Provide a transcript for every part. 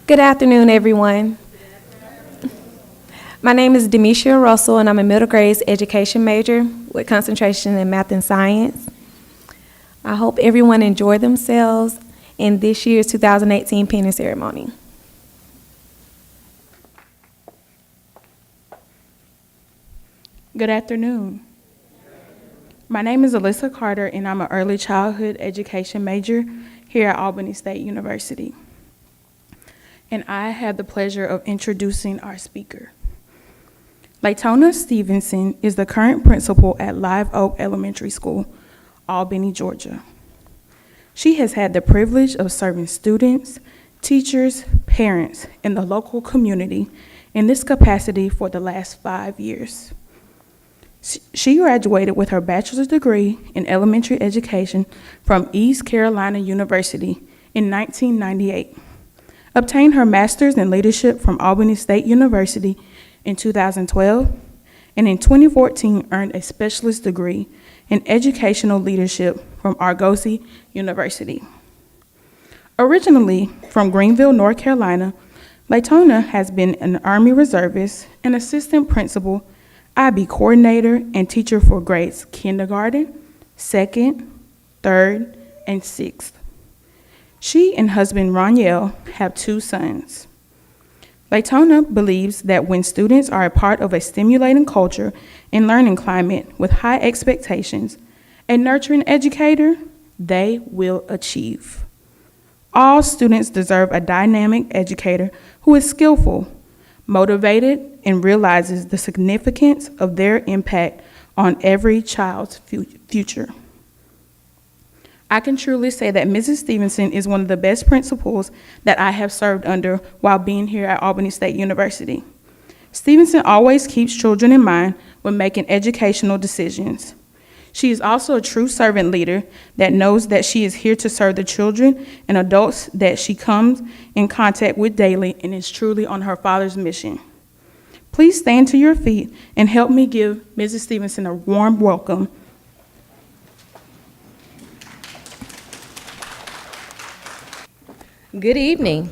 Good afternoon, everyone. My name is Demetria Russell, and I'm a middle grade education major with concentration in math and science. I hope everyone enjoyed themselves in this year's 2018 penny ceremony. Good afternoon. My name is Alyssa Carter, and I'm an early childhood education major here at Albany State University. And I have the pleasure of introducing our speaker. Latona Stevenson is the current principal at Live Oak Elementary School, Albany, Georgia. She has had the privilege of serving students, teachers, parents, and the local community in this capacity for the last 5 years. She graduated with her bachelor's degree in elementary education from East Carolina University in 1998, obtained her master's in leadership from Albany State University in 2012, and in 2014 earned a specialist degree in educational leadership from Argosy University. Originally from Greenville, North Carolina, Latona has been an Army reservist, an assistant principal, IB coordinator, and teacher for grades kindergarten, 2nd, 3rd, and 6th. She and husband Roniel have 2 sons. Latona believes that when students are a part of a stimulating culture and learning climate with high expectations, a nurturing educator, they will achieve. All students deserve a dynamic educator who is skillful, motivated, and realizes the significance of their impact on every child's future. I can truly say that Mrs. Stevenson is one of the best principals that I have served under while being here at Albany State University. Stevenson always keeps children in mind when making educational decisions. She is also a true servant leader that knows that she is here to serve the children and adults that she comes in contact with daily and is truly on her Father's mission. Please stand to your feet and help me give Mrs. Stevenson a warm welcome. Good evening.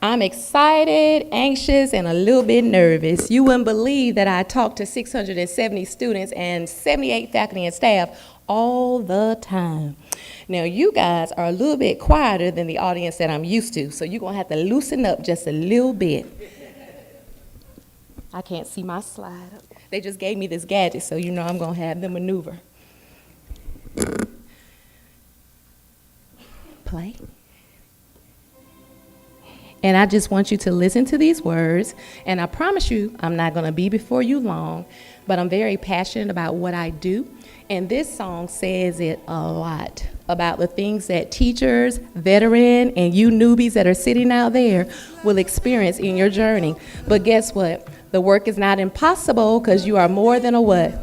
I'm excited, anxious, and a little bit nervous. You wouldn't believe that I talked to 670 students and 78 faculty and staff all the time. Now, you guys are a little bit quieter than the audience that I'm used to, so you're going to have to loosen up just a little bit. I can't see my slide. They just gave me this gadget, so you know I'm going to have them maneuver. Play. And I just want you to listen to these words, and I promise you I'm not going to be before you long, but I'm very passionate about what I do, and this song says it a lot about the things that teachers, veteran, and you newbies that are sitting out there will experience in your journey. But guess what? The work is not impossible because you are more than a what?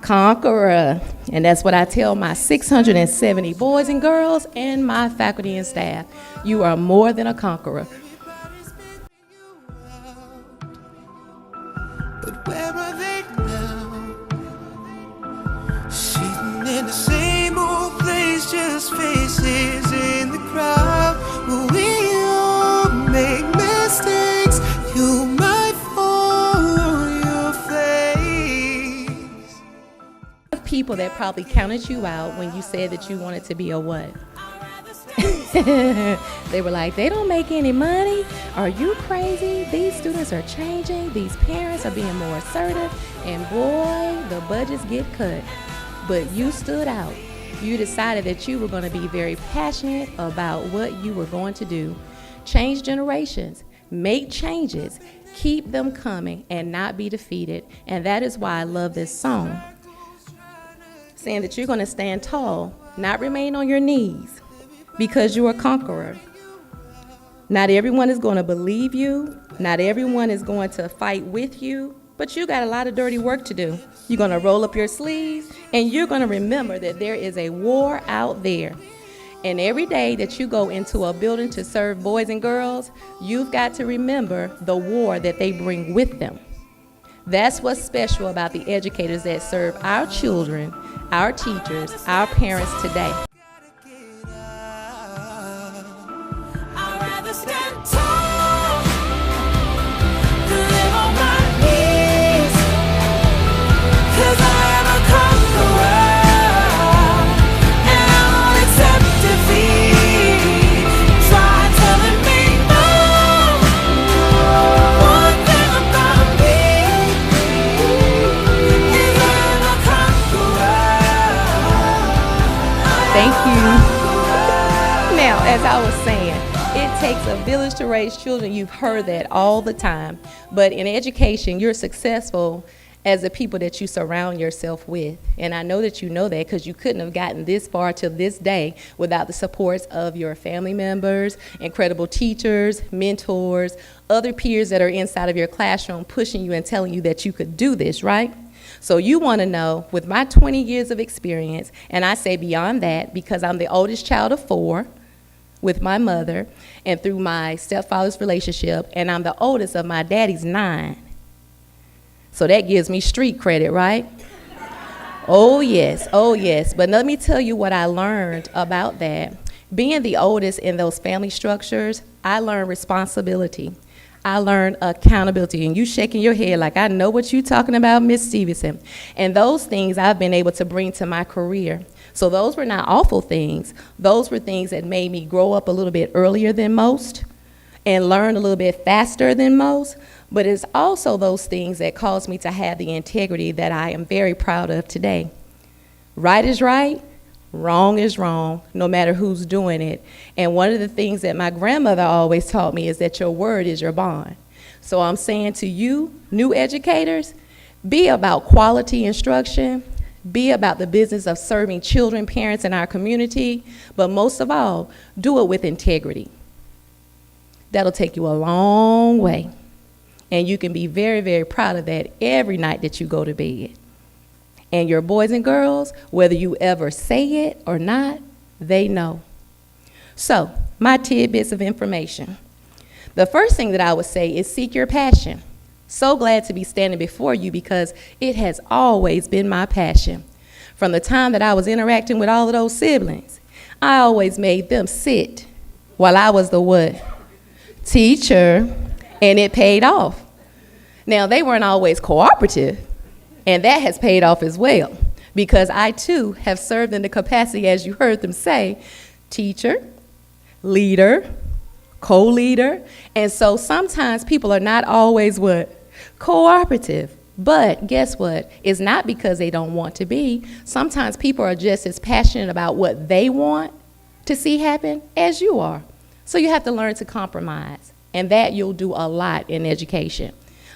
Conqueror. And that's what I tell my 670 boys and girls and my faculty and staff. You are more than a conqueror. But where are they now? Sitting in the same old place, just faces in the crowd. Well, we all make mistakes. You might fall on your face. People that probably counted you out when you said that you wanted to be a what? They were like, they don't make any money. Are you crazy? These students are changing. These parents are being more assertive. And boy, the budgets get cut. But you stood out. You decided that you were going to be very passionate about what you were going to do. Change generations. Make changes. Keep them coming and not be defeated. And that is why I love this song. Saying that you're going to stand tall, not remain on your knees. Because you're a conqueror. Not everyone is going to believe you. Not everyone is going to fight with you. But you got a lot of dirty work to do. You're going to roll up your sleeves, and you're going to remember that there is a war out there. And every day that you go into a building to serve boys and girls, you've got to remember the war that they bring with them. That's what's special about the educators that serve our children, our teachers, our parents today. I'd rather stand takes a village to raise children. You've heard that all the time. But in education, you're successful as the people that you surround yourself with. And I know that you know that because you couldn't have gotten this far to this day without the supports of your family members, incredible teachers, mentors, other peers that are inside of your classroom pushing you and telling you that you could do this, right? So you want to know, with my 20 years of experience, and I say beyond that because I'm the oldest child of 4 with my mother and through my stepfather's relationship, and I'm the oldest of my daddy's 9. So that gives me street credit, right? Oh yes, oh yes. But let me tell you what I learned about that. Being the oldest in those family structures, I learned responsibility. I learned accountability. And you shaking your head like, I know what you're talking about, Miss Stevenson. And those things I've been able to bring to my career. So those were not awful things. Those were things that made me grow up a little bit earlier than most and learn a little bit faster than most. But it's also those things that caused me to have the integrity that I am very proud of today. Right is right, wrong is wrong, no matter who's doing it. And one of the things that my grandmother always taught me is that your word is your bond. So I'm saying to you, new educators, be about quality instruction, be about the business of serving children, parents in our community, but most of all, do it with integrity. That'll take you a long way. And you can be very, very proud of that every night that you go to bed. And your boys and girls, whether you ever say it or not, they know. So, my tidbits of information. The first thing that I would say is seek your passion. So glad to be standing before you because it has always been my passion. From the time that I was interacting with all of those siblings, I always made them sit while I was the what? Teacher. And it paid off. Now, they weren't always cooperative, and that has paid off as well, because I, too, have served in the capacity, as you heard them say, teacher, leader, co-leader, and so sometimes people are not always what? Cooperative. But guess what? It's not because they don't want to be. Sometimes people are just as passionate about what they want to see happen as you are. So you have to learn to compromise. And that you'll do a lot in education.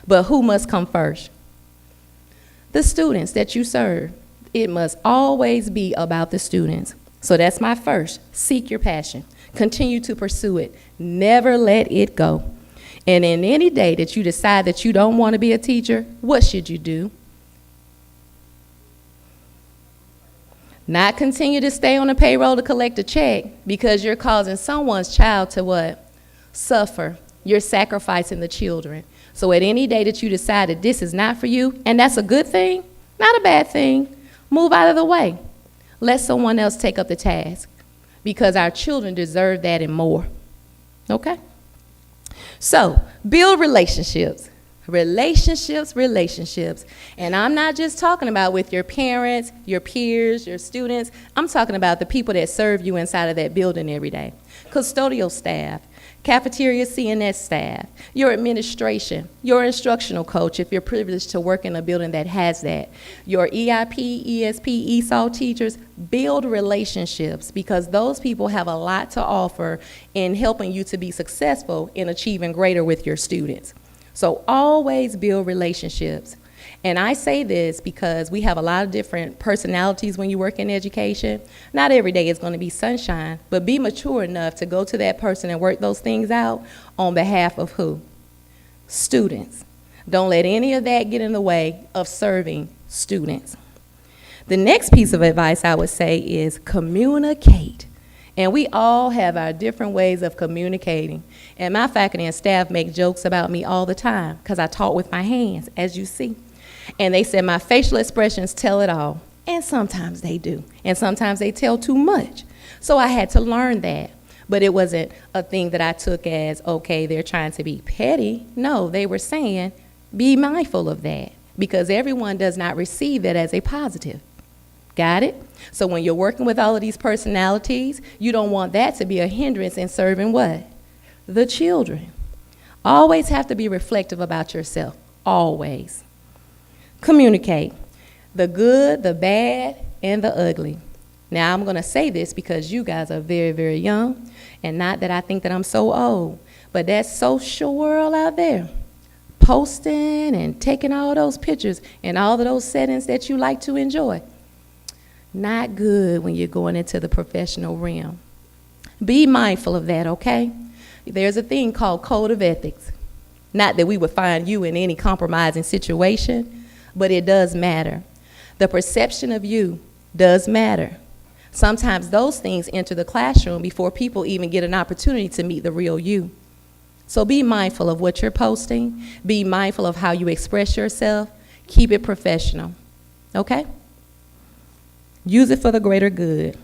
But who must come first? The students that you serve. It must always be about the students. So that's my first. Seek your passion. Continue to pursue it. Never let it go. And in any day that you decide that you don't want to be a teacher, what should you do? Not continue to stay on the payroll to collect a check because you're causing someone's child to what? Suffer. You're sacrificing the children. So at any day that you decide that this is not for you, and that's a good thing, not a bad thing, move out of the way. Let someone else take up the task because our children deserve that and more. Okay? So build relationships. Relationships. And I'm not just talking about with your parents, your peers, your students. I'm talking about the people that serve you inside of that building every day. Custodial staff, cafeteria CNS staff, your administration, your instructional coach if you're privileged to work in a building that has that, your EIP, ESP, ESOL teachers. Build relationships because those people have a lot to offer in helping you to be successful in achieving greater with your students. So always build relationships. And I say this because we have a lot of different personalities when you work in education. Not every day is going to be sunshine, but be mature enough to go to that person and work those things out on behalf of who? Students. Don't let any of that get in the way of serving students. The next piece of advice I would say is communicate. And we all have our different ways of communicating. And my faculty and staff make jokes about me all the time because I talk with my hands, as you see. And they said my facial expressions tell it all. And sometimes they do. And sometimes they tell too much. So I had to learn that. But it wasn't a thing that I took as, okay, they're trying to be petty. No, they were saying, be mindful of that. Because everyone does not receive that as a positive. Got it? So when you're working with all of these personalities, you don't want that to be a hindrance in serving what? The children. Always have to be reflective about yourself. Always. Communicate. The good, the bad, and the ugly. Now, I'm going to say this because you guys are very, very young, and not that I think that I'm so old, but that social world out there, posting and taking all those pictures and all of those settings that you like to enjoy, not good when you're going into the professional realm. Be mindful of that, okay? There's a thing called code of ethics. Not that we would find you in any compromising situation, but it does matter. The perception of you does matter. Sometimes those things enter the classroom before people even get an opportunity to meet the real you. So be mindful of what you're posting. Be mindful of how you express yourself. Keep it professional, okay? Use it for the greater good.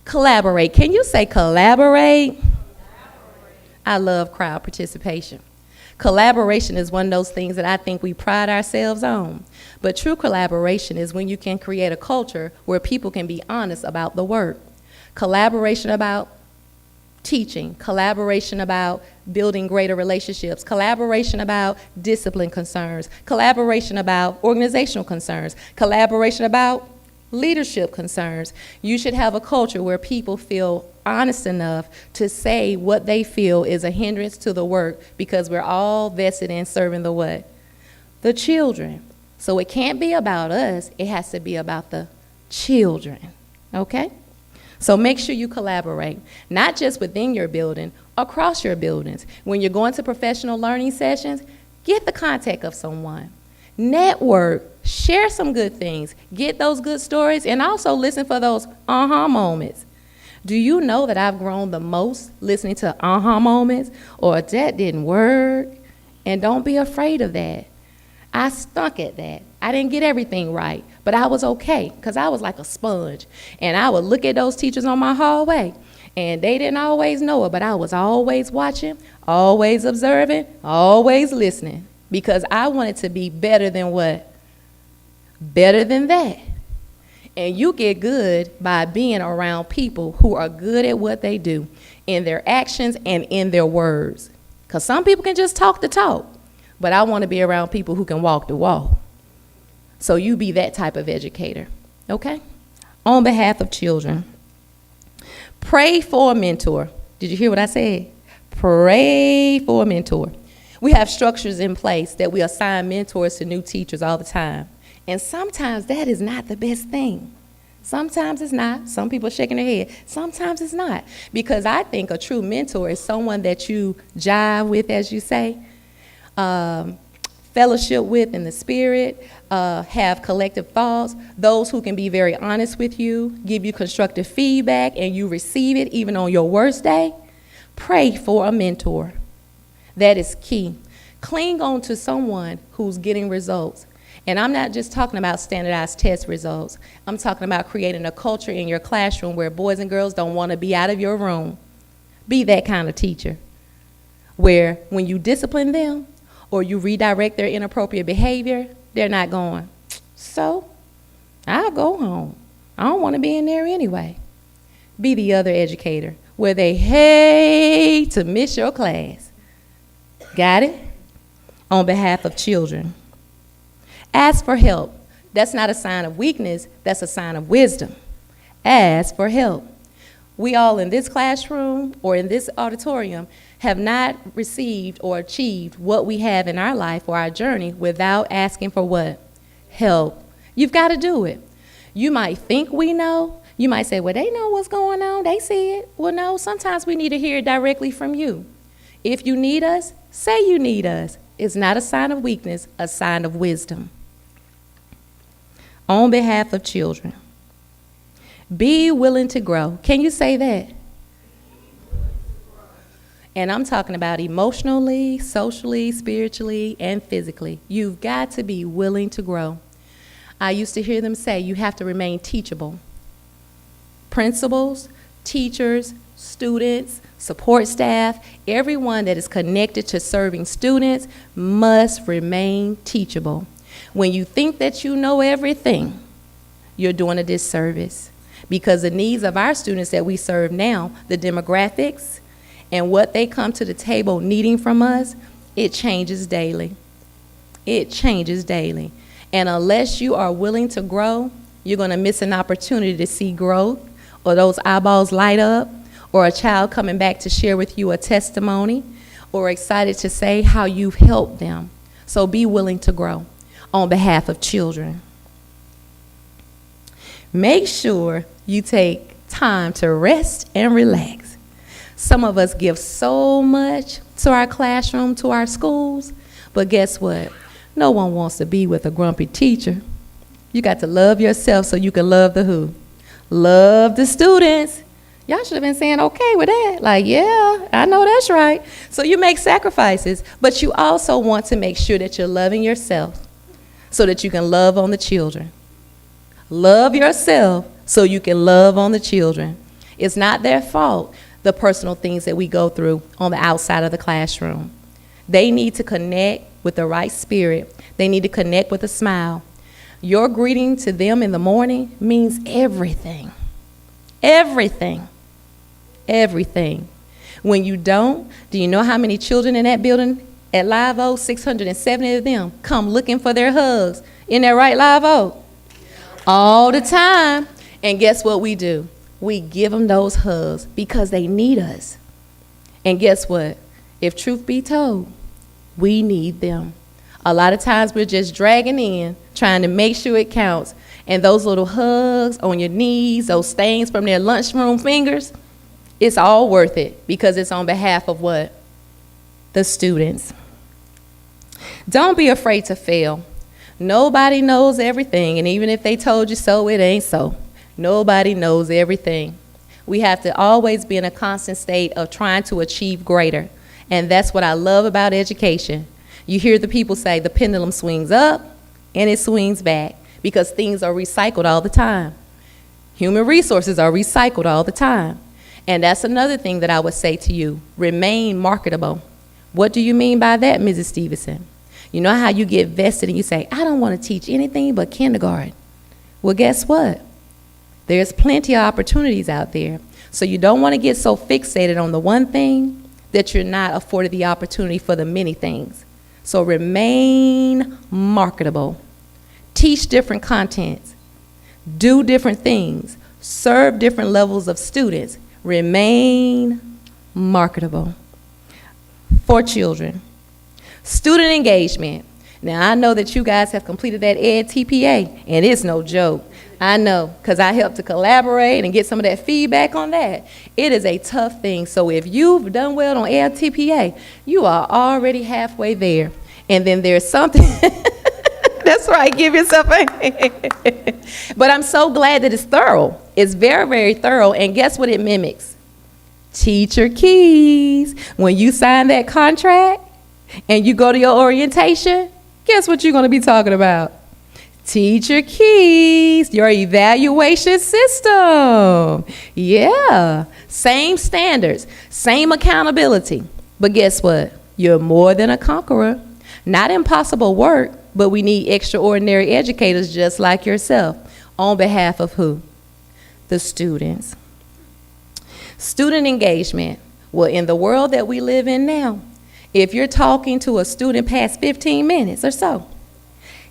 Collaborate. Can you say collaborate? I love crowd participation. Collaboration is one of those things that I think we pride ourselves on. But true collaboration is when you can create a culture where people can be honest about the work. Collaboration about teaching, collaboration about building greater relationships, collaboration about discipline concerns, collaboration about organizational concerns, collaboration about leadership concerns. You should have a culture where people feel honest enough to say what they feel is a hindrance to the work, because we're all vested in serving the what? The children. So it can't be about us, it has to be about the children, okay? So make sure you collaborate, not just within your building, across your buildings. When you're going to professional learning sessions, get the contact of someone. Network, share some good things, get those good stories, and also listen for those aha moments. Do you know that I've grown the most listening to aha moments, or that didn't work? And don't be afraid of that. I stunk at that. I didn't get everything right, but I was okay, because I was like a sponge. And I would look at those teachers on my hallway, and they didn't always know it, but I was always watching, always observing, always listening, because I wanted to be better than what? Better than that. And you get good by being around people who are good at what they do, in their actions and in their words. Because some people can just talk the talk, but I want to be around people who can walk the walk. So you be that type of educator, okay? On behalf of children, pray for a mentor. Did you hear what I said? Pray for a mentor. We have structures in place that we assign mentors to new teachers all the time. And sometimes that is not the best thing. Sometimes it's not. Some people are shaking their head. Sometimes it's not. Because I think a true mentor is someone that you jive with, as you say, fellowship with in the spirit, have collective thoughts, those who can be very honest with you, give you constructive feedback, and you receive it even on your worst day. Pray for a mentor. That is key. Cling on to someone who's getting results. And I'm not just talking about standardized test results. I'm talking about creating a culture in your classroom where boys and girls don't want to be out of your room. Be that kind of teacher, where when you discipline them or you redirect their inappropriate behavior, they're not going, so I'll go home. I don't want to be in there anyway. Be the other educator, where they hate to miss your class. Got it? On behalf of children. Ask for help. That's not a sign of weakness, that's a sign of wisdom. Ask for help. We all in this classroom or in this auditorium have not received or achieved what we have in our life or our journey without asking for what? Help. You've got to do it. You might think we know. You might say, well, they know what's going on. They see it. Well, no, sometimes we need to hear it directly from you. If you need us, say you need us. It's not a sign of weakness, a sign of wisdom. On behalf of children, be willing to grow. Can you say that? And I'm talking about emotionally, socially, spiritually, and physically. You've got to be willing to grow. I used to hear them say you have to remain teachable. Principals, teachers, students, support staff, everyone that is connected to serving students must remain teachable. When you think that you know everything, you're doing a disservice, because the needs of our students that we serve now, the demographics, and what they come to the table needing from us, it changes daily. It changes daily. And unless you are willing to grow, you're going to miss an opportunity to see growth or those eyeballs light up, or a child coming back to share with you a testimony, or excited to say how you've helped them. So be willing to grow on behalf of children. Make sure you take time to rest and relax. Some of us give so much to our classroom, to our schools, but guess what? No one wants to be with a grumpy teacher. You got to love yourself so you can love the who? Love the students. Y'all should have been saying okay with that. Like, yeah, I know that's right. So you make sacrifices, but you also want to make sure that you're loving yourself so that you can love on the children. Love yourself so you can love on the children. It's not their fault, the personal things that we go through on the outside of the classroom. They need to connect with the right spirit. They need to connect with a smile. Your greeting to them in the morning means everything. Everything. Everything. When you don't, do you know how many children in that building at Live Oak? 670 of them come looking for their hugs. Isn't that right, Live Oak? All the time. And guess what we do? We give them those hugs because they need us. And guess what? If truth be told, we need them. A lot of times we're just dragging in, trying to make sure it counts. And those little hugs on your knees, those stains from their lunchroom fingers, it's all worth it because it's on behalf of what? The students. Don't be afraid to fail. Nobody knows everything, and even if they told you so, it ain't so. Nobody knows everything. We have to always be in a constant state of trying to achieve greater, and that's what I love about education. You hear the people say the pendulum swings up and it swings back because things are recycled all the time. Human resources are recycled all the time. And that's another thing that I would say to you, remain marketable. What do you mean by that, Mrs. Stevenson? You know how you get vested and you say, I don't want to teach anything but kindergarten. Well, guess what? There's plenty of opportunities out there. So you don't want to get so fixated on the one thing that you're not afforded the opportunity for the many things. So remain marketable. Teach different contents. Do different things. Serve different levels of students. Remain marketable. For children. Student engagement. Now, I know that you guys have completed that Ed TPA, and it's no joke. I know, because I helped to collaborate and get some of that feedback on that. It is a tough thing. So if you've done well on Ed TPA, you are already halfway there. And then there's something. That's right, give yourself a hand. But I'm so glad that it's thorough. It's very, very thorough. And guess what it mimics? Teacher keys. When you sign that contract and you go to your orientation, guess what you're going to be talking about? Teacher keys, your evaluation system. Yeah, same standards, same accountability. But guess what? You're more than a conqueror. Not impossible work, but we need extraordinary educators just like yourself. On behalf of who? The students. Student engagement. Well, in the world that we live in now, if you're talking to a student past 15 minutes or so,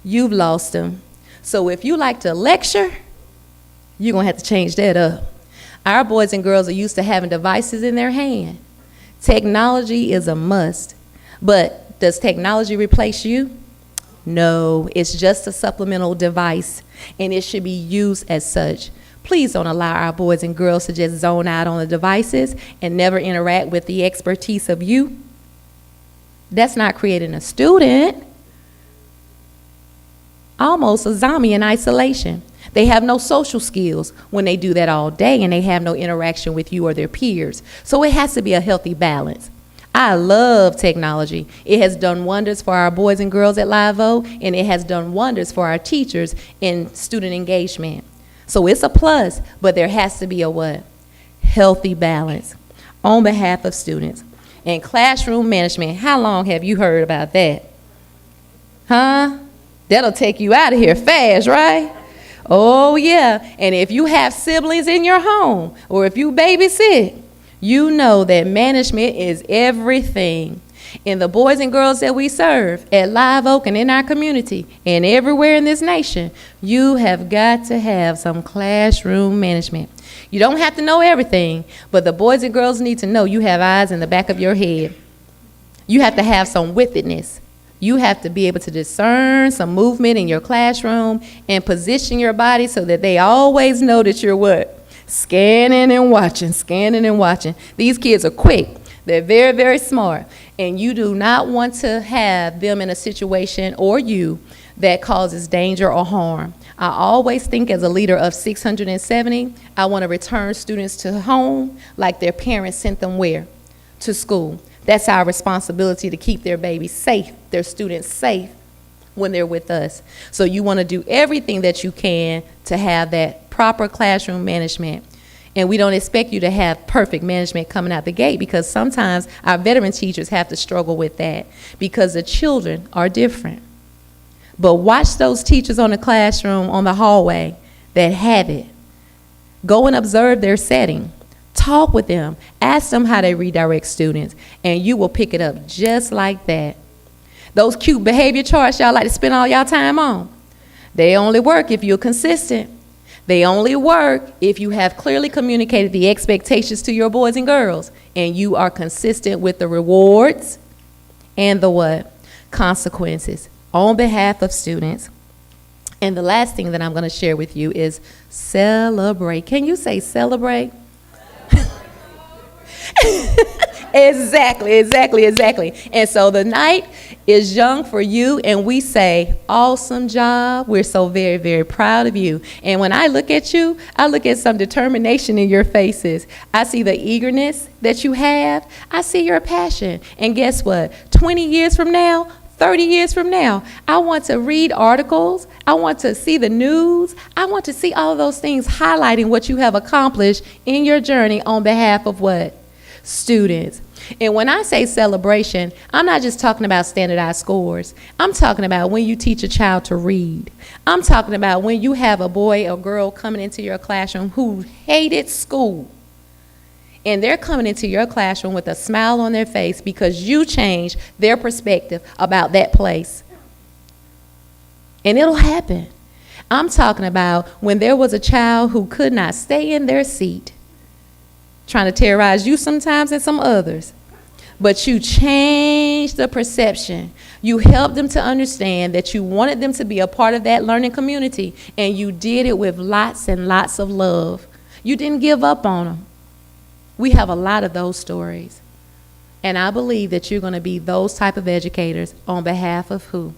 you've lost them. So if you like to lecture, you're going to have to change that up. Our boys and girls are used to having devices in their hand. Technology is a must. But does technology replace you? No, it's just a supplemental device, and it should be used as such. Please don't allow our boys and girls to just zone out on the devices and never interact with the expertise of you. That's not creating a student. Almost a zombie in isolation. They have no social skills when they do that all day, and they have no interaction with you or their peers. So it has to be a healthy balance. I love technology. It has done wonders for our boys and girls at Live Oak, and it has done wonders for our teachers in student engagement. So it's a plus, but there has to be a what? Healthy balance on behalf of students. And classroom management, how long have you heard about that? Huh? That'll take you out of here fast, right? Oh, yeah. And if you have siblings in your home, or if you babysit, you know that management is everything. And the boys and girls that we serve at Live Oak and in our community and everywhere in this nation, you have got to have some classroom management. You don't have to know everything, but the boys and girls need to know you have eyes in the back of your head. You have to have some witness. You have to be able to discern some movement in your classroom and position your body so that they always know that you're what? Scanning and watching, scanning and watching. These kids are quick. They're very, very smart. And you do not want to have them in a situation, or you, that causes danger or harm. I always think, as a leader of 670, I want to return students to home like their parents sent them where? To school. That's our responsibility, to keep their babies safe, their students safe when they're with us. So you want to do everything that you can to have that proper classroom management. And we don't expect you to have perfect management coming out the gate, because sometimes our veteran teachers have to struggle with that because the children are different. But watch those teachers on the classroom, on the hallway that have it. Go and observe their setting. Talk with them. Ask them how they redirect students, and you will pick it up just like that. Those cute behavior charts y'all like to spend all y'all time on, they only work if you're consistent. They only work if you have clearly communicated the expectations to your boys and girls, and you are consistent with the rewards and the what? Consequences on behalf of students. And the last thing that I'm going to share with you is celebrate. Can you say celebrate? Exactly. And so the night is young for you, and we say, awesome job. We're so very, very proud of you. And when I look at you, I look at some determination in your faces. I see the eagerness that you have. I see your passion. And guess what? 20 years from now, 30 years from now, I want to read articles. I want to see the news. I want to see all of those things highlighting what you have accomplished in your journey on behalf of what? Students. And when I say celebration, I'm not just talking about standardized scores. I'm talking about when you teach a child to read. I'm talking about when you have a boy or girl coming into your classroom who hated school, and they're coming into your classroom with a smile on their face because you changed their perspective about that place. And it'll happen. I'm talking about when there was a child who could not stay in their seat, trying to terrorize you sometimes and some others, but you changed the perception. You helped them to understand that you wanted them to be a part of that learning community, and you did it with lots and lots of love. You didn't give up on them. We have a lot of those stories, and I believe that you're going to be those type of educators on behalf of who?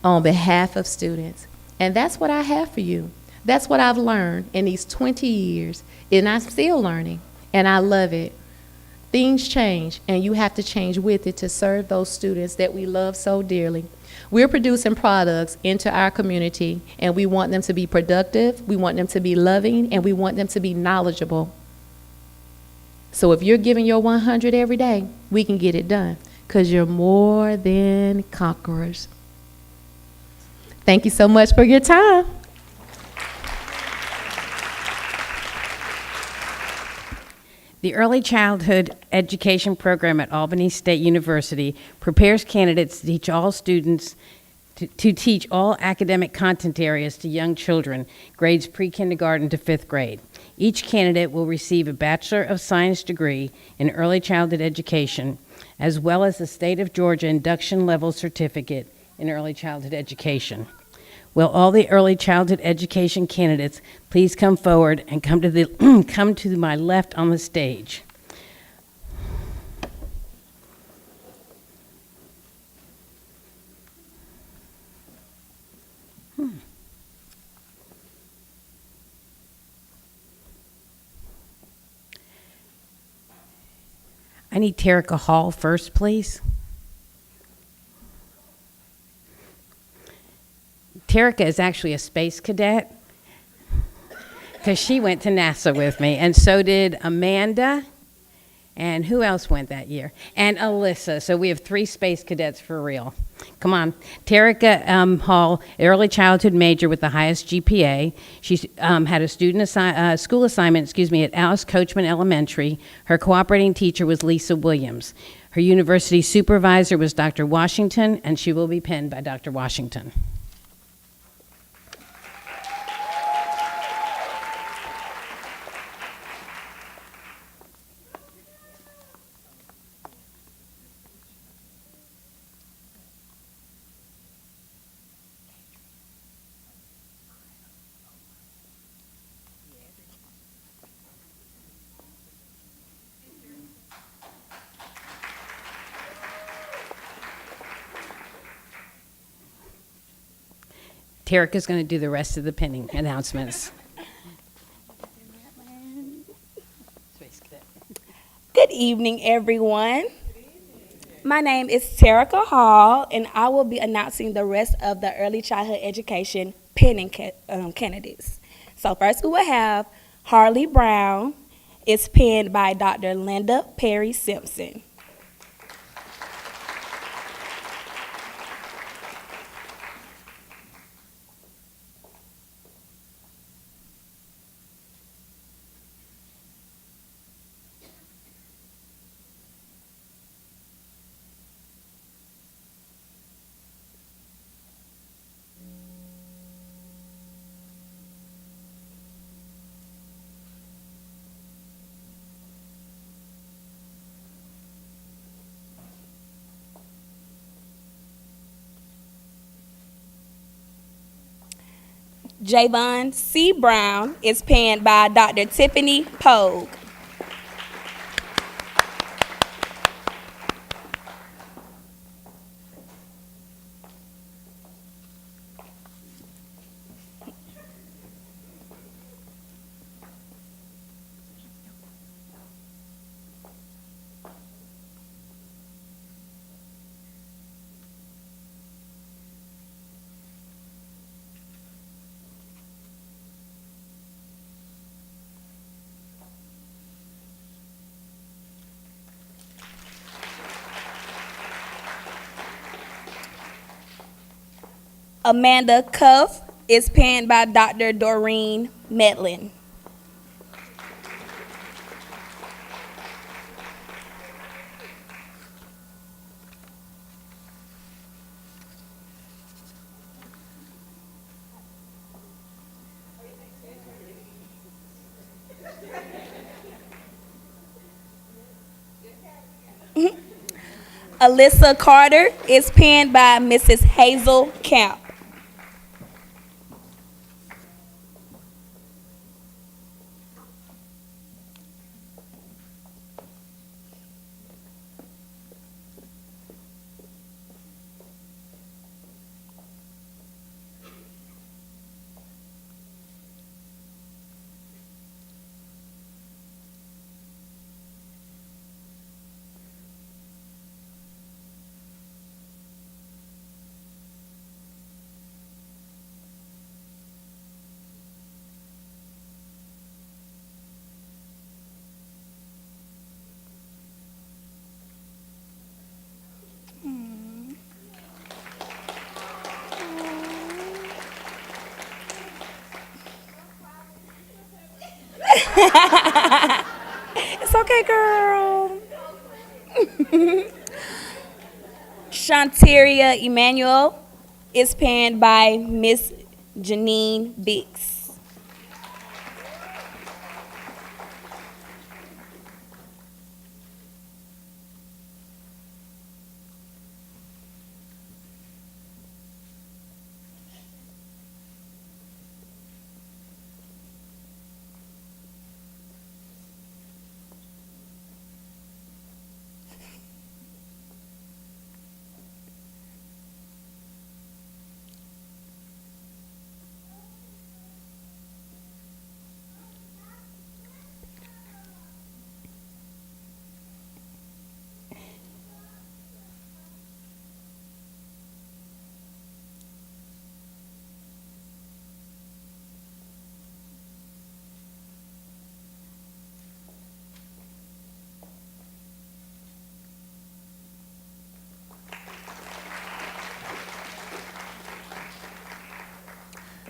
On behalf of students. And that's what I have for you. That's what I've learned in these 20 years, and I'm still learning, and I love it. Things change, and you have to change with it to serve those students that we love so dearly. We're producing products into our community, and we want them to be productive, we want them to be loving, and we want them to be knowledgeable. So if you're giving your 100 every day, we can get it done, because you're more than conquerors. Thank you so much for your time. The Early Childhood Education Program at Albany State University prepares candidates to teach all students to teach all academic content areas to young children, grades pre-kindergarten to 5th grade. Each candidate will receive a Bachelor of Science degree in Early Childhood Education, as well as the State of Georgia Induction Level Certificate in Early Childhood Education. Will all the early childhood education candidates please come forward and come to my left on the stage. I need Terica Hall first, please. Terica is actually a space cadet because she went to NASA with me, and so did Amanda, and who else went that year? And Alyssa. So we have 3 space cadets for real. Come on. Terica Hall, early childhood major with the highest GPA. She had a school assignment, at Alice Coachman Elementary. Her cooperating teacher was Lisa Williams. Her university supervisor was Dr. Washington, and she will be penned by Dr. Washington. Terica's going to do the rest of the pinning announcements. Good evening, everyone. My name is Terica Hall, and I will be announcing the rest of the early childhood education pinning candidates. So first we will have Harley Brown. It's pinned by Dr. Linda Perry Simpson. Javon C. Brown is pinned by Dr. Tiffany Pogue. Amanda Cuff is pinned by Dr. Doreen Medlin. Alyssa Carter is pinned by Mrs. Hazel Camp. It's okay, girl. Shanteria Emmanuel is penned by Miss Janine Bix.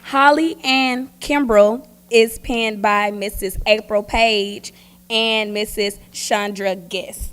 Holly Ann Kimbrell is penned by Mrs. April Page and Mrs. Chandra Guest.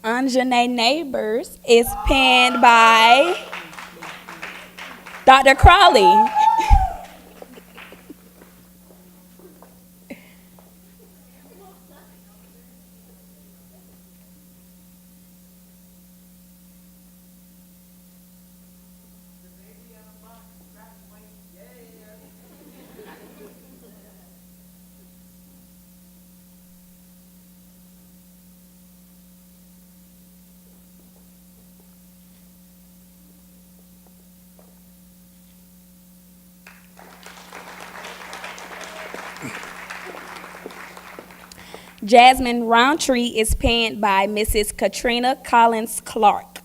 Anjanae Neighbors is penned by Dr. Crawley. Jasmine Roundtree is penned by Mrs. Katrina Collins Clark.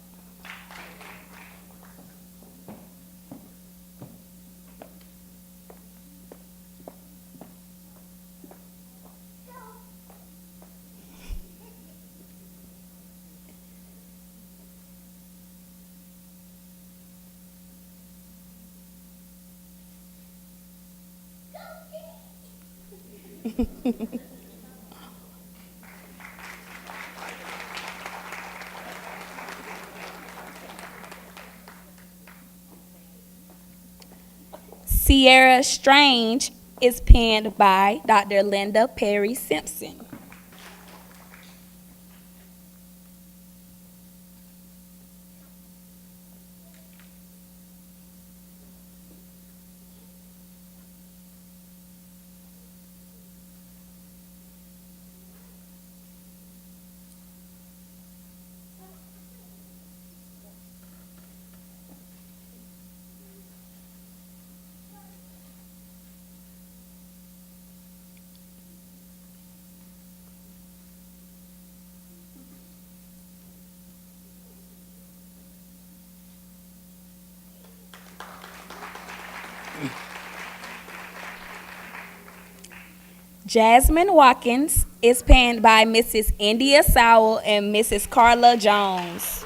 Sierra Strange is penned by Dr. Linda Perry Simpson. Jasmine Watkins is penned by Mrs. India Sowell and Mrs. Carla Jones.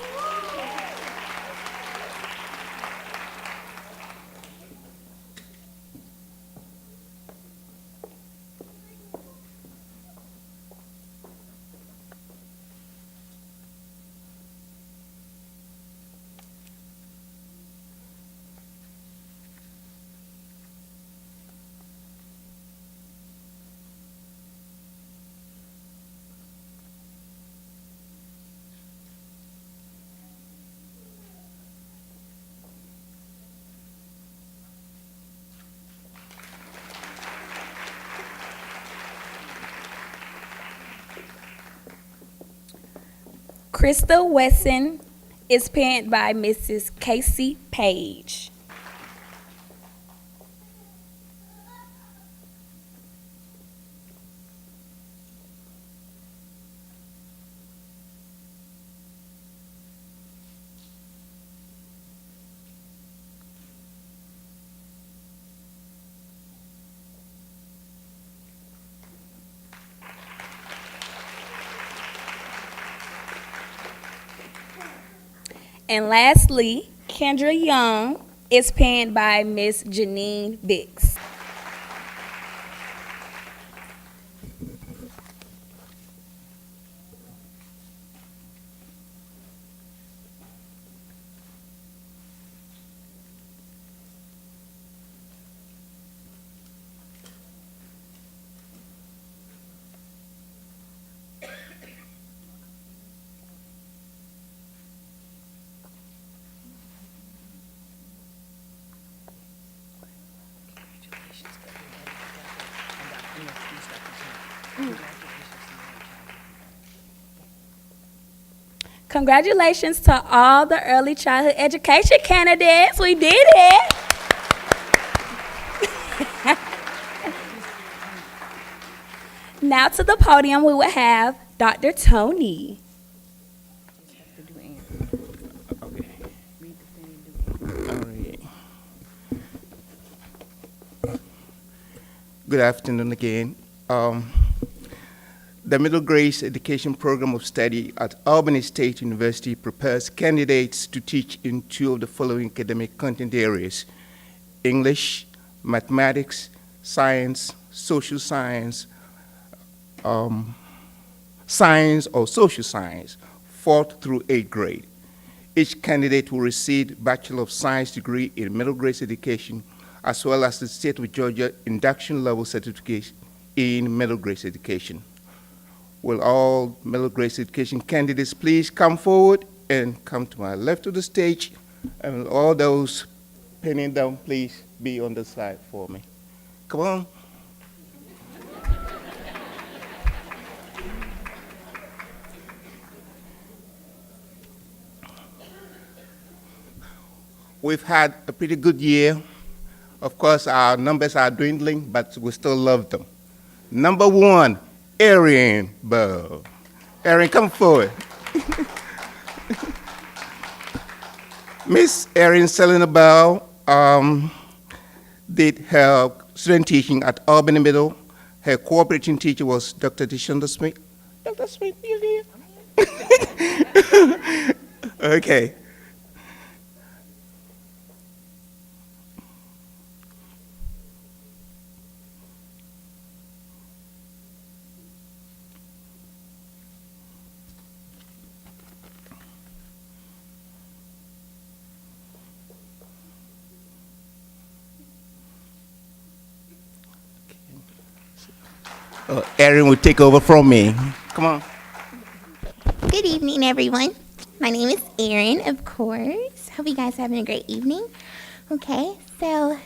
Krista Wesson is penned by Mrs. Casey Page. And lastly, Kendra Young is penned by Miss Janine Bix. Congratulations to all the early childhood education candidates. We did it. Now to the podium we will have Dr. Tony. Good afternoon again. The Middle Grade Education Program of Study at Albany State University prepares candidates to teach in two of the following academic content areas: English, mathematics, science, social science, science or social science, 4th through 8th grade. Each candidate will receive Bachelor of Science degree in middle grade education, as well as the State of Georgia induction level certificate in middle grade education. Will all middle grade education candidates please come forward and come to my left of the stage, and all those pinning down, please be on the side for me. Come on. We've had a pretty good year. Of course, our numbers are dwindling, but we still love them. Number 1, Erin Bell. Erin, come forward. Miss Erin Selena Bell did her student teaching at Albany Middle. Her cooperating teacher was Dr. Deshonda Smith. Dr. Smith, you here? Okay. Erin will take over from me. Come on. Good evening, everyone. My name is Erin, of course. Hope you guys are having a great evening. Okay, so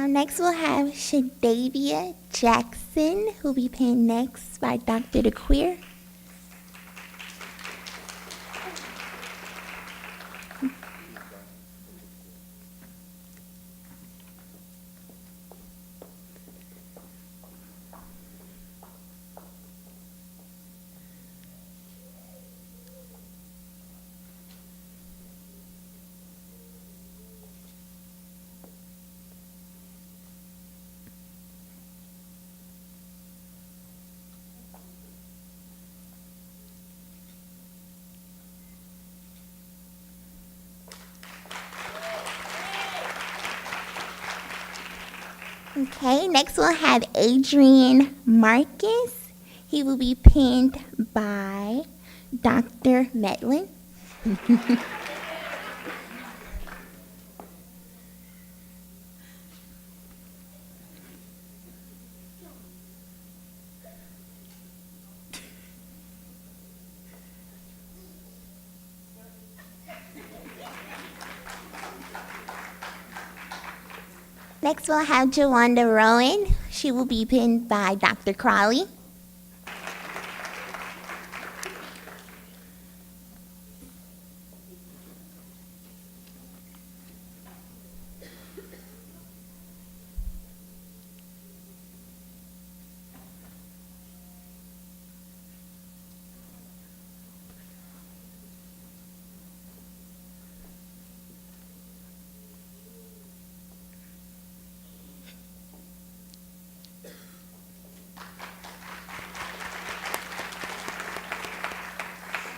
next we'll have Shadavia Jackson, who will be penned next by Dr. DeQueer. Okay, next we'll have Adrian Marcus. He will be penned by Dr. Metlin. Next, we'll have Jawanda Rowan. She will be penned by Dr. Crawley.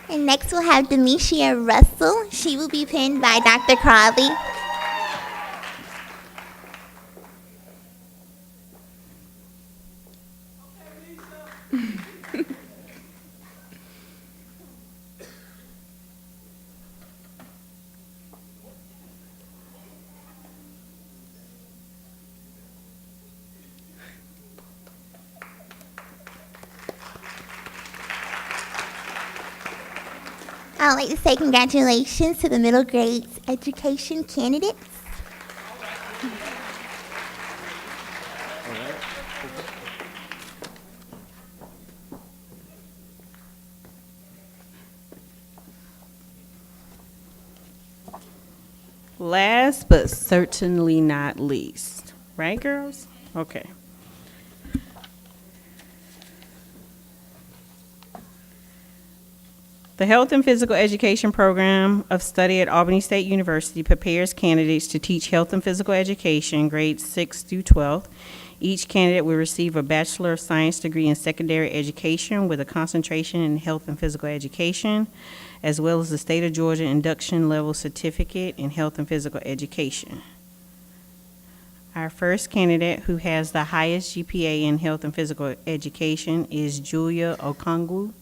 And next we'll have Demetria Russell. She will be penned by Dr. Crawley. I'd like to say congratulations to the middle grades education candidates. Last but certainly not least, right, girls? Okay. The Health and Physical Education Program of Study at Albany State University prepares candidates to teach health and physical education, grades 6 through 12. Each candidate will receive a Bachelor of Science degree in secondary education with a concentration in health and physical education, as well as the State of Georgia Induction Level Certificate in Health and Physical Education. Our first candidate who has the highest GPA in health and physical education is Julia Okongwu.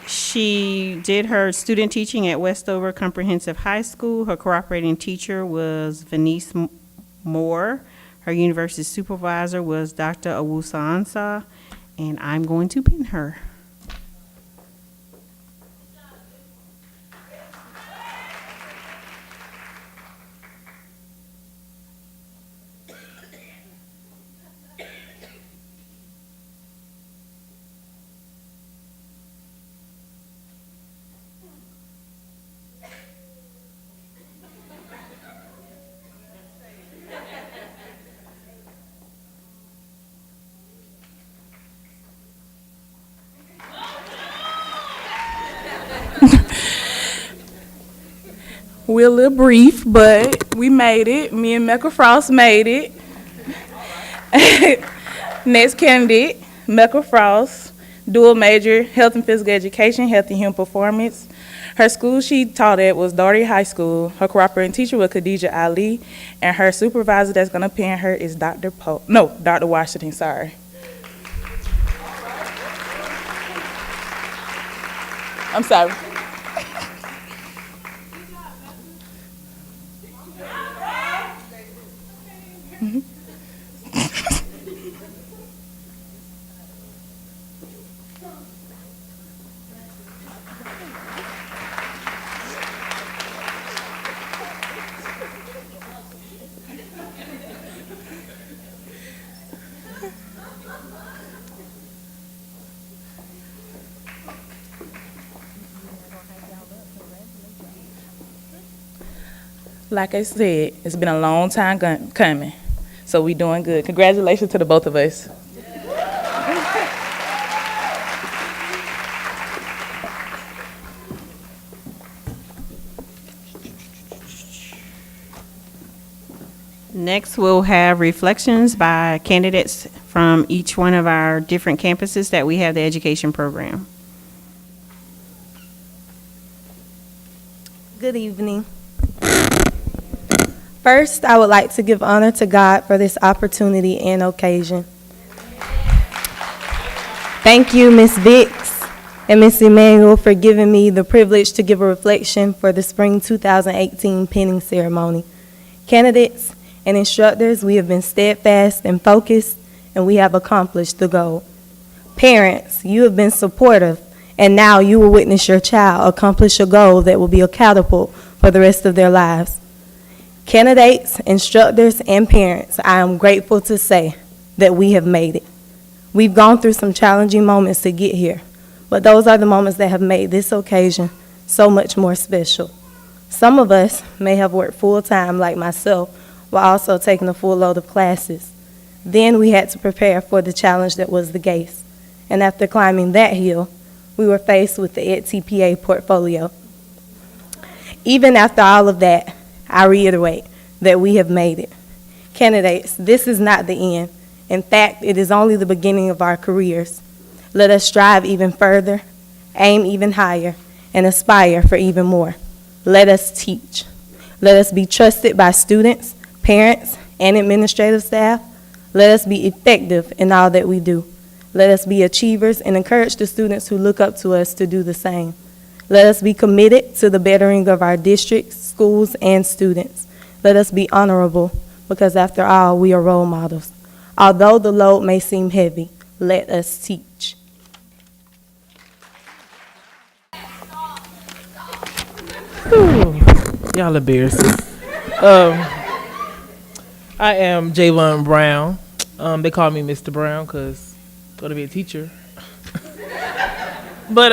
She did her student teaching at Westover Comprehensive High School. Her cooperating teacher was Venice Moore. Her university supervisor was Dr. Awusa Ansah, and I'm going to pin her. We're a little brief, but we made it. Me and Mecca Frost made it. Next candidate, Mecca Frost, dual major, health and physical education, health and human performance. Her school she taught at was Darton High School. Her cooperating teacher was Khadija Ali, and her supervisor that's gonna pin her is Dr. Washington, sorry. I'm sorry. Like I said, it's been a long time coming, so we doing good. Congratulations to the both of us. Next, we'll have reflections by candidates from each one of our different campuses that we have the education program. Good evening. First, I would like to give honor to God for this opportunity and occasion. Thank you, Ms. Vicks and Ms. Emmanuel, for giving me the privilege to give a reflection for the Spring 2018 pinning ceremony. Candidates and instructors, we have been steadfast and focused, and we have accomplished the goal. Parents, you have been supportive, and now you will witness your child accomplish a goal that will be a catapult for the rest of their lives. Candidates, instructors, and parents, I am grateful to say that we have made it. We've gone through some challenging moments to get here, but those are the moments that have made this occasion so much more special. Some of us may have worked full-time like myself while also taking a full load of classes. Then we had to prepare for the challenge that was the GACE, and after climbing that hill, we were faced with the EdTPA portfolio. Even after all of that, I reiterate that we have made it. Candidates, this is not the end. In fact, it is only the beginning of our careers. Let us strive even further, aim even higher, and aspire for even more. Let us teach. Let us be trusted by students, parents, and administrative staff. Let us be effective in all that we do. Let us be achievers and encourage the students who look up to us to do the same. Let us be committed to the bettering of our districts, schools, and students. Let us be honorable, because after all, we are role models. Although the load may seem heavy, let us teach. Ooh, y'all embarrassing. I am Javon Brown. They call me Mr. Brown because I'm going to be a teacher. But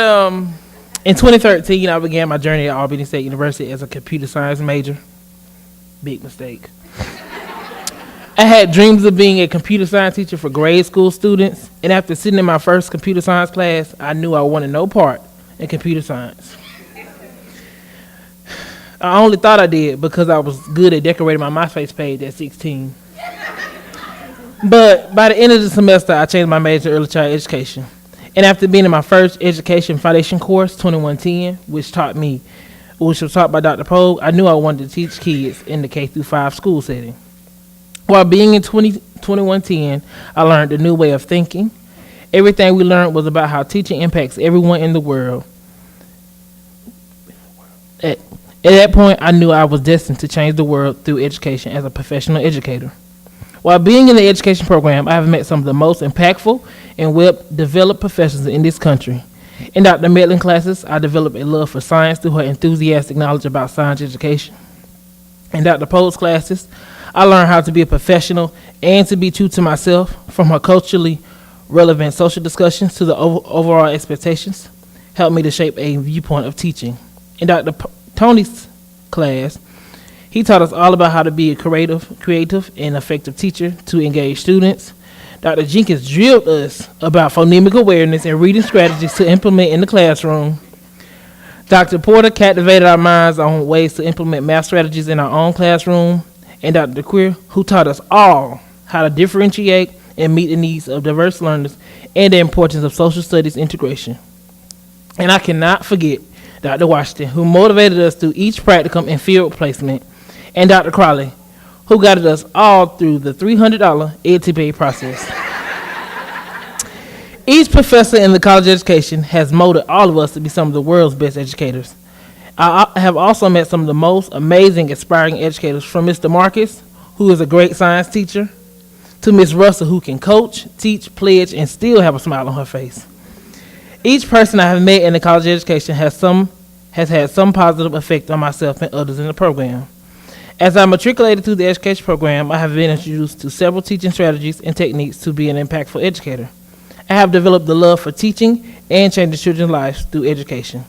in 2013, I began my journey at Albany State University as a computer science major. Big mistake. I had dreams of being a computer science teacher for grade school students, and after sitting in my first computer science class, I knew I wanted no part in computer science. I only thought I did because I was good at decorating my MySpace page at 16. But by the end of the semester, I changed my major to early child education. And after being in my first education foundation course, 2110, which was taught by Dr. Pogue, I knew I wanted to teach kids in the K-5 school setting. While being in 2110, I learned a new way of thinking. Everything we learned was about how teaching impacts everyone in the world. At that point, I knew I was destined to change the world through education as a professional educator. While being in the education program, I have met some of the most impactful and well-developed professionals in this country. In Dr. Medlin classes, I developed a love for science through her enthusiastic knowledge about science education. In Dr. Pogue's classes, I learned how to be a professional and to be true to myself, from her culturally relevant social discussions to the overall expectations, helped me to shape a viewpoint of teaching. In Dr. Tony's class, he taught us all about how to be a creative and effective teacher to engage students. Dr. Jenkins drilled us about phonemic awareness and reading strategies to implement in the classroom. Dr. Porter captivated our minds on ways to implement math strategies in our own classroom. And Dr. DeQueer, who taught us all how to differentiate and meet the needs of diverse learners and the importance of social studies integration. And I cannot forget Dr. Washington, who motivated us through each practicum and field placement, and Dr. Crowley, who guided us all through the $300 EdTPA process. Each professor in the college education has molded all of us to be some of the world's best educators. I have also met some of the most amazing, aspiring educators, from Mr. Marcus, who is a great science teacher, to Ms. Russell, who can coach, teach, pledge, and still have a smile on her face. Each person I have met in the college education has had some positive effect on myself and others in the program. As I matriculated through the education program, I have been introduced to several teaching strategies and techniques to be an impactful educator. I have developed the love for teaching and changing children's lives through education.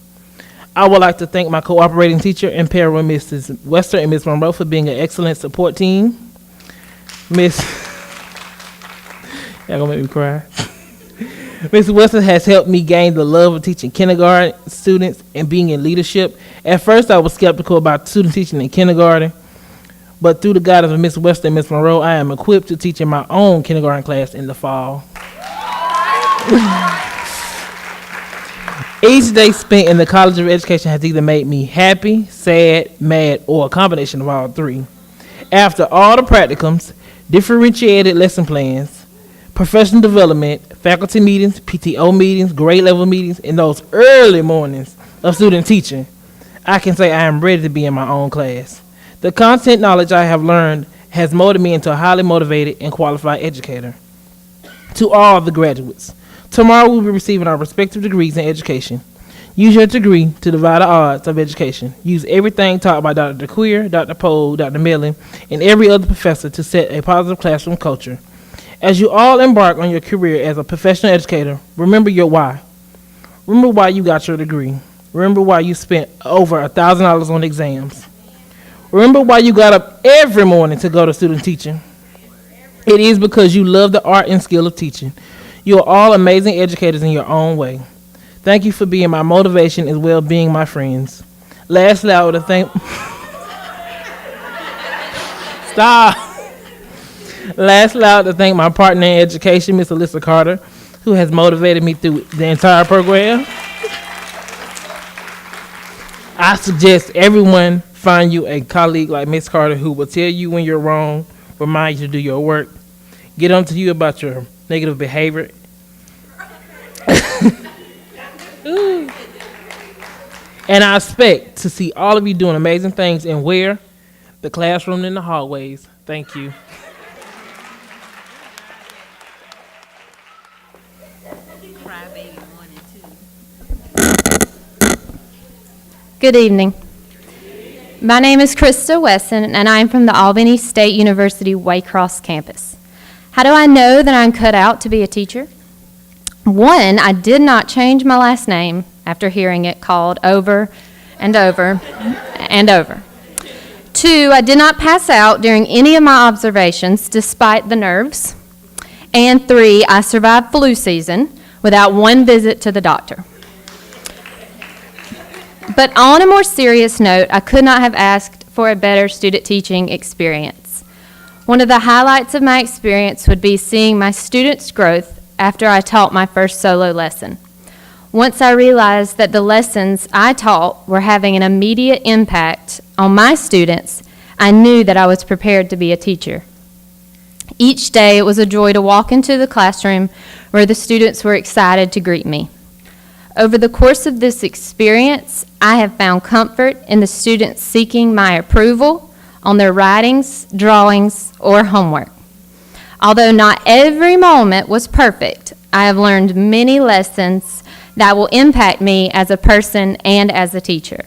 I would like to thank my cooperating teacher and parent, Mrs. Wester and Ms. Monroe, for being an excellent support team. Y'all gonna make me cry. Mrs. Wester has helped me gain the love of teaching kindergarten students and being in leadership. At first, I was skeptical about student teaching in kindergarten, but through the guidance of Ms. Wester and Ms. Monroe, I am equipped to teach in my own kindergarten class in the fall. Each day spent in the College of Education has either made me happy, sad, mad, or a combination of all three. After all the practicums, differentiated lesson plans, professional development, faculty meetings, PTO meetings, grade level meetings, and those early mornings of student teaching, I can say I am ready to be in my own class. The content knowledge I have learned has molded me into a highly motivated and qualified educator. To all the graduates, tomorrow we'll be receiving our respective degrees in education. Use your degree to divide the odds of education. Use everything taught by Dr. DeQueer, Dr. Pogue, Dr. Mellon, and every other professor to set a positive classroom culture. As you all embark on your career as a professional educator, remember your why. Remember why you got your degree. Remember why you spent over $1,000 on exams. Remember why you got up every morning to go to student teaching. It is because you love the art and skill of teaching. You are all amazing educators in your own way. Thank you for being my motivation as well as being my friends. Lastly, I would like to thank... Stop. Lastly, I would like to thank my partner in education, Ms. Alyssa Carter, who has motivated me through the entire program. I suggest everyone find you a colleague like Ms. Carter who will tell you when you're wrong, remind you to do your work, get on to you about your negative behavior. And I expect to see all of you doing amazing things in where? The classroom and the hallways. Thank you. Good evening. My name is Krista Wesson, and I am from the Albany State University Waycross campus. How do I know that I'm cut out to be a teacher? One, I did not change my last name after hearing it called over and over and over. Two, I did not pass out during any of my observations despite the nerves. And three, I survived flu season without one visit to the doctor. But on a more serious note, I could not have asked for a better student teaching experience. One of the highlights of my experience would be seeing my students' growth after I taught my first solo lesson. Once I realized that the lessons I taught were having an immediate impact on my students, I knew that I was prepared to be a teacher. Each day it was a joy to walk into the classroom where the students were excited to greet me. Over the course of this experience, I have found comfort in the students seeking my approval on their writings, drawings, or homework. Although not every moment was perfect, I have learned many lessons that will impact me as a person and as a teacher.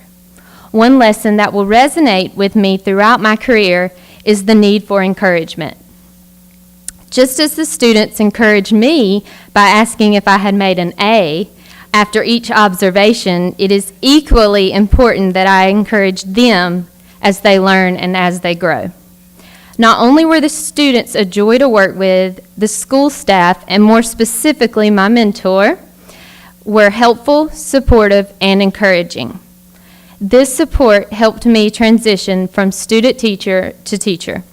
One lesson that will resonate with me throughout my career is the need for encouragement. Just as the students encouraged me by asking if I had made an A after each observation, it is equally important that I encourage them as they learn and as they grow. Not only were the students a joy to work with, the school staff, and more specifically my mentor, were helpful, supportive, and encouraging. This support helped me transition from student teacher to teacher.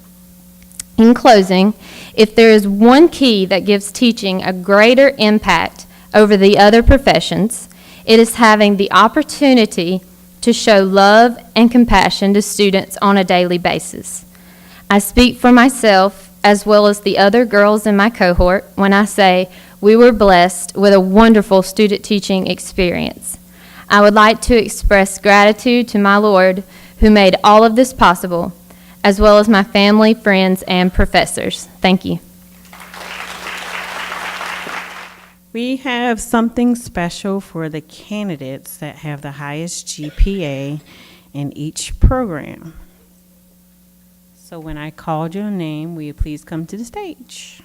In closing, if there is one key that gives teaching a greater impact over the other professions, it is having the opportunity to show love and compassion to students on a daily basis. I speak for myself as well as the other girls in my cohort when I say we were blessed with a wonderful student teaching experience. I would like to express gratitude to my Lord who made all of this possible, as well as my family, friends, and professors. Thank you. We have something special for the candidates that have the highest GPA in each program. So when I called your name, will you please come to the stage?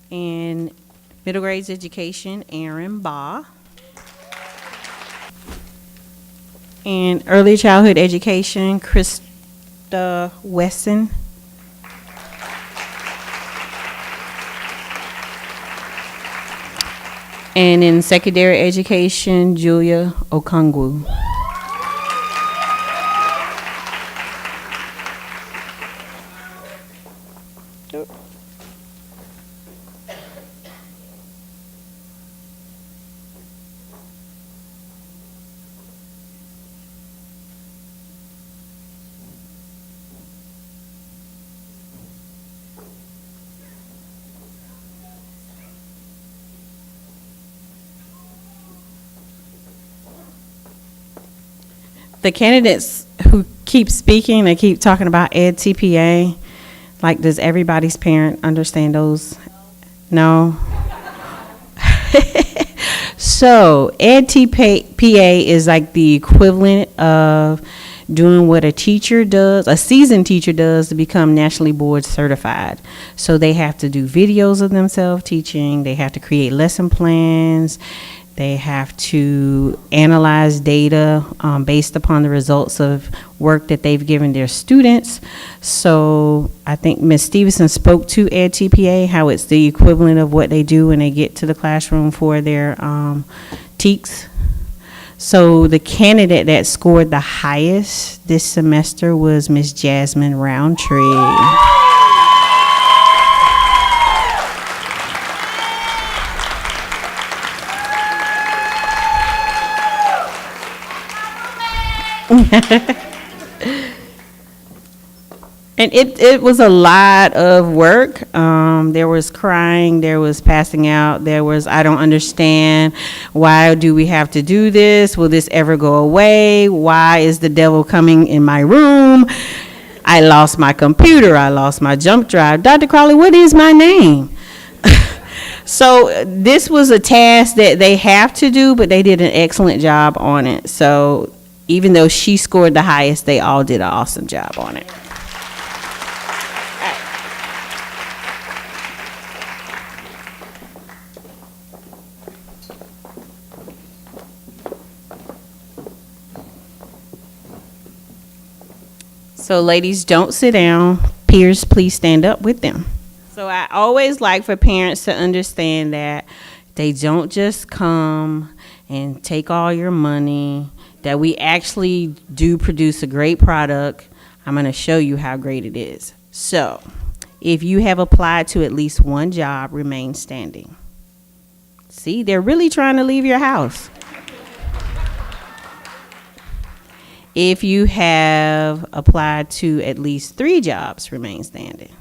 In middle grades education, Aaron Baugh. In early childhood education, Krista Wesson. And in secondary education, Julia Okongwu. The candidates who keep speaking, they keep talking about Ed TPA. Like, does everybody's parent understand those? No? So, Ed TPA is like the equivalent of doing what a teacher does, a seasoned teacher does to become nationally board certified. So they have to do videos of themselves teaching, they have to create lesson plans, they have to analyze data based upon the results of work that they've given their students. So I think Ms. Stevenson spoke to Ed TPA, how it's the equivalent of what they do when they get to the classroom for their TEKS. So the candidate that scored the highest this semester was Ms. Jasmine Roundtree. And it was a lot of work. There was crying, there was passing out, there was, I don't understand, why do we have to do this? Will this ever go away? Why is the devil coming in my room? I lost my computer, I lost my jump drive. Dr. Crowley, what is my name? So this was a task that they have to do, but they did an excellent job on it. So even though she scored the highest, they all did an awesome job on it. So ladies, don't sit down. Peers, please stand up with them. So I always like for parents to understand that they don't just come and take all your money, that we actually do produce a great product. I'm going to show you how great it is. So If you have applied to at least one job, remain standing. See, they're really trying to leave your house. If you have applied to at least 3 jobs, remain standing.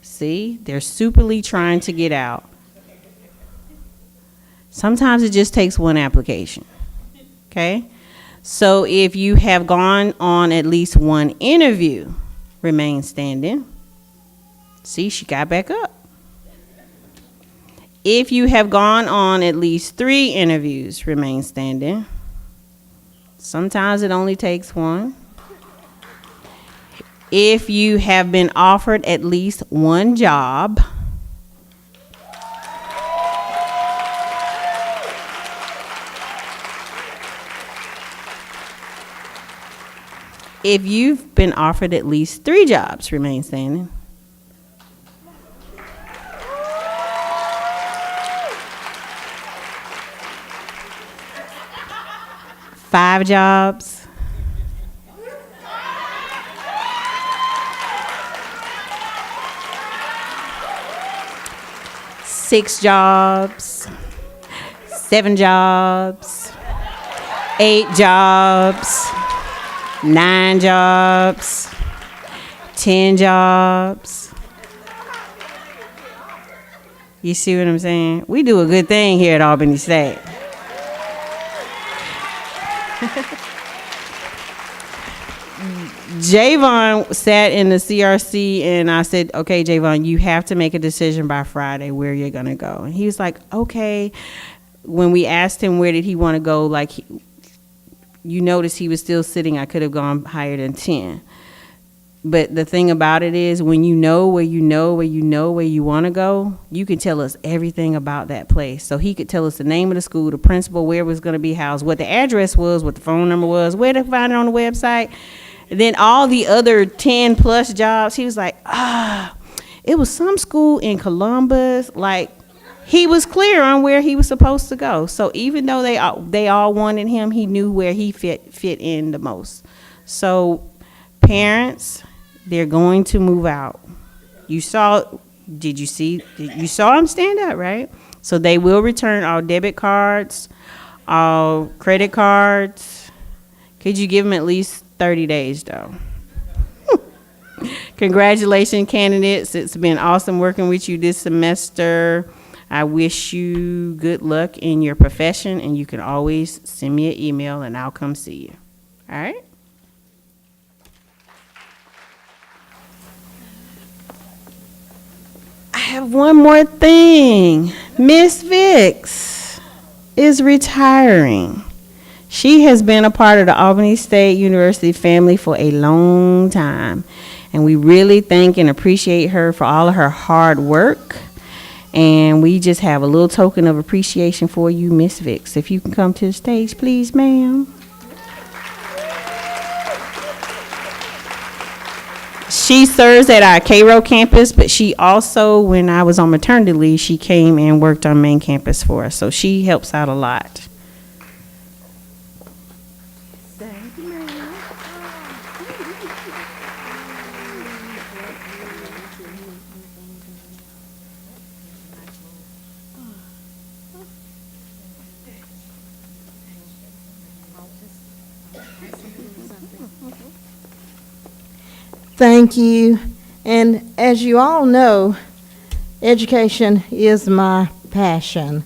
See, they're superly trying to get out. Sometimes it just takes one application. Okay? So if you have gone on at least one interview, remain standing. See, she got back up. If you have gone on at least 3 interviews, remain standing. Sometimes it only takes one. If you have been offered at least one job, if you've been offered at least 3 jobs, remain standing. Five jobs. 6 jobs. 7 jobs. 8 jobs. 9 jobs. 10 jobs. You see what I'm saying? We do a good thing here at Albany State. Javon sat in the CRC and I said, okay, Javon, you have to make a decision by Friday where you're going to go. And he was like, okay. When we asked him where did he want to go, like, you notice he was still sitting. I could have gone higher than 10. But the thing about it is when you know where you want to go, you can tell us everything about that place. So he could tell us the name of the school, the principal, where it was going to be housed, what the address was, what the phone number was, where to find it on the website. And then all the other 10 plus jobs, he was like, it was some school in Columbus. Like, he was clear on where he was supposed to go. So even though they all wanted him, he knew where he fit in the most. So parents, they're going to move out. You saw him stand up, right? So they will return all debit cards, all credit cards. Could you give them at least 30 days, though? Congratulations, candidates. It's been awesome working with you this semester. I wish you good luck in your profession, and you can always send me an email, and I'll come see you. All right? I have one more thing. Miss Vicks is retiring. She has been a part of the Albany State University family for a long time, and we really thank and appreciate her for all of her hard work. And we just have a little token of appreciation for you, Miss Vicks. If you can come to the stage, please, ma'am. She serves at our Cairo campus, but she also, when I was on maternity leave, she came and worked on main campus for us. So she helps out a lot. Thank you. And as you all know, education is my passion.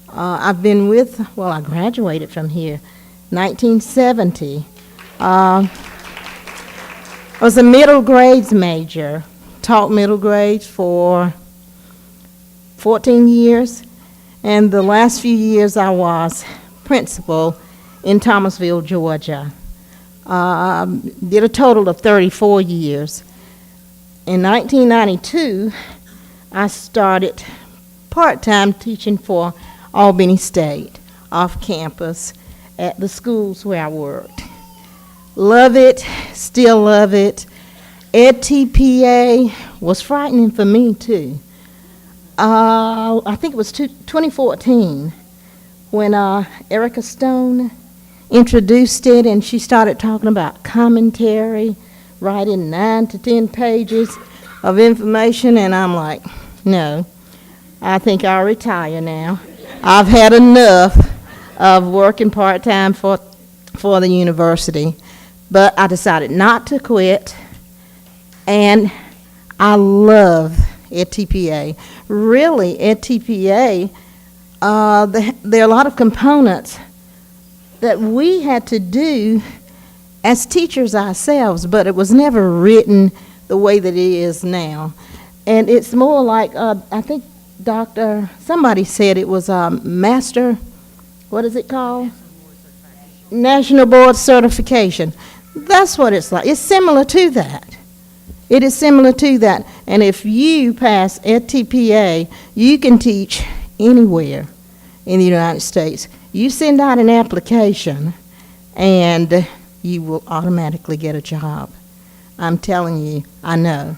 I've been I graduated from here 1970. I was a middle grades major, taught middle grades for 14 years, and the last few years I was principal in Thomasville, Georgia. Did a total of 34 years. In 1992, I started part-time teaching for Albany State off campus at the schools where I worked. Love it, still love it. EdTPA was frightening for me too. I think it was 2014 when Erica Stone introduced it, and she started talking about commentary, writing 9 to 10 pages of information, and I'm like, no, I think I'll retire now. I've had enough of working part-time for the university, but I decided not to quit, and I love EdTPA. Really, EdTPA, there are a lot of components that we had to do as teachers ourselves, but it was never written the way that it is now. And it's more like, I think somebody said it was a master, what is it called? National Board Certification. That's what it's like. It's similar to that. It is similar to that. And if you pass EdTPA, you can teach anywhere in the United States. You send out an application, and you will automatically get a job. I'm telling you, I know.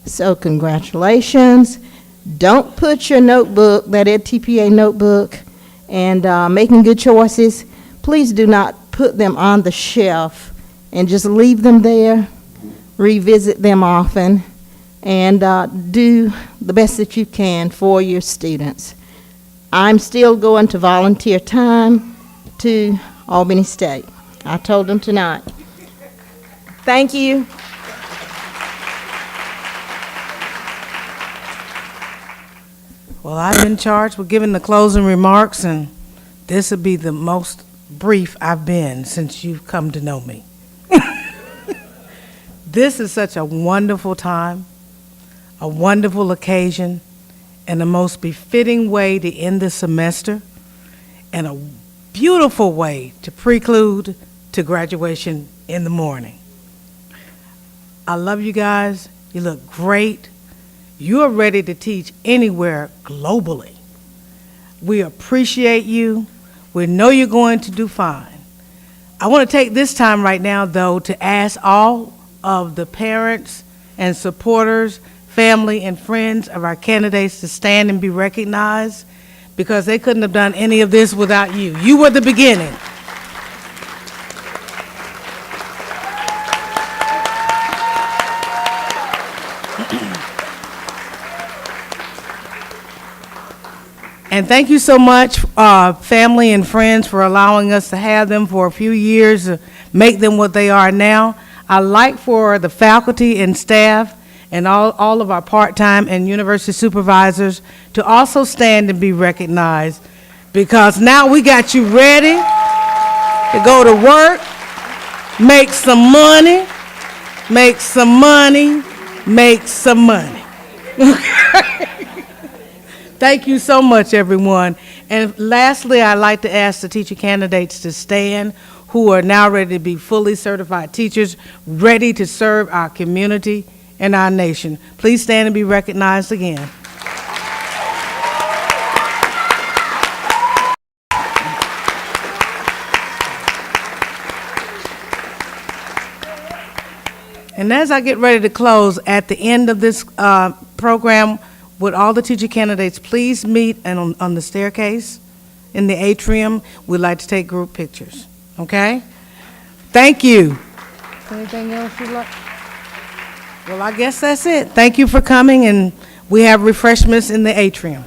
So congratulations. Don't put your notebook, that EdTPA notebook, and making good choices, please do not put them on the shelf and just leave them there. Revisit them often, and do the best that you can for your students. I'm still going to volunteer time to Albany State. I told them tonight. Thank you. Well, I've been charged with giving the closing remarks, and this will be the most brief I've been since you've come to know me. This is such a wonderful time, a wonderful occasion, and the most befitting way to end the semester, and a beautiful way to prelude to graduation in the morning. I love you guys. You look great. You are ready to teach anywhere globally. We appreciate you. We know you're going to do fine. I want to take this time right now, though, to ask all of the parents and supporters, family and friends of our candidates to stand and be recognized, because they couldn't have done any of this without you. You were the beginning. And thank you so much, family and friends, for allowing us to have them for a few years, to make them what they are now. I'd like for the faculty and staff and all of our part-time and university supervisors to also stand and be recognized, because now we got you ready to go to work, make some money, make some money, make some money. Thank you so much, everyone. And lastly, I'd like to ask the teacher candidates to stand, who are now ready to be fully certified teachers, ready to serve our community and our nation. Please stand and be recognized again. And as I get ready to close, at the end of this program, would all the teacher candidates please meet and on the staircase in the atrium? We'd like to take group pictures, okay? Thank you. Anything else you'd like? Well, I guess that's it. Thank you for coming, and we have refreshments in the atrium.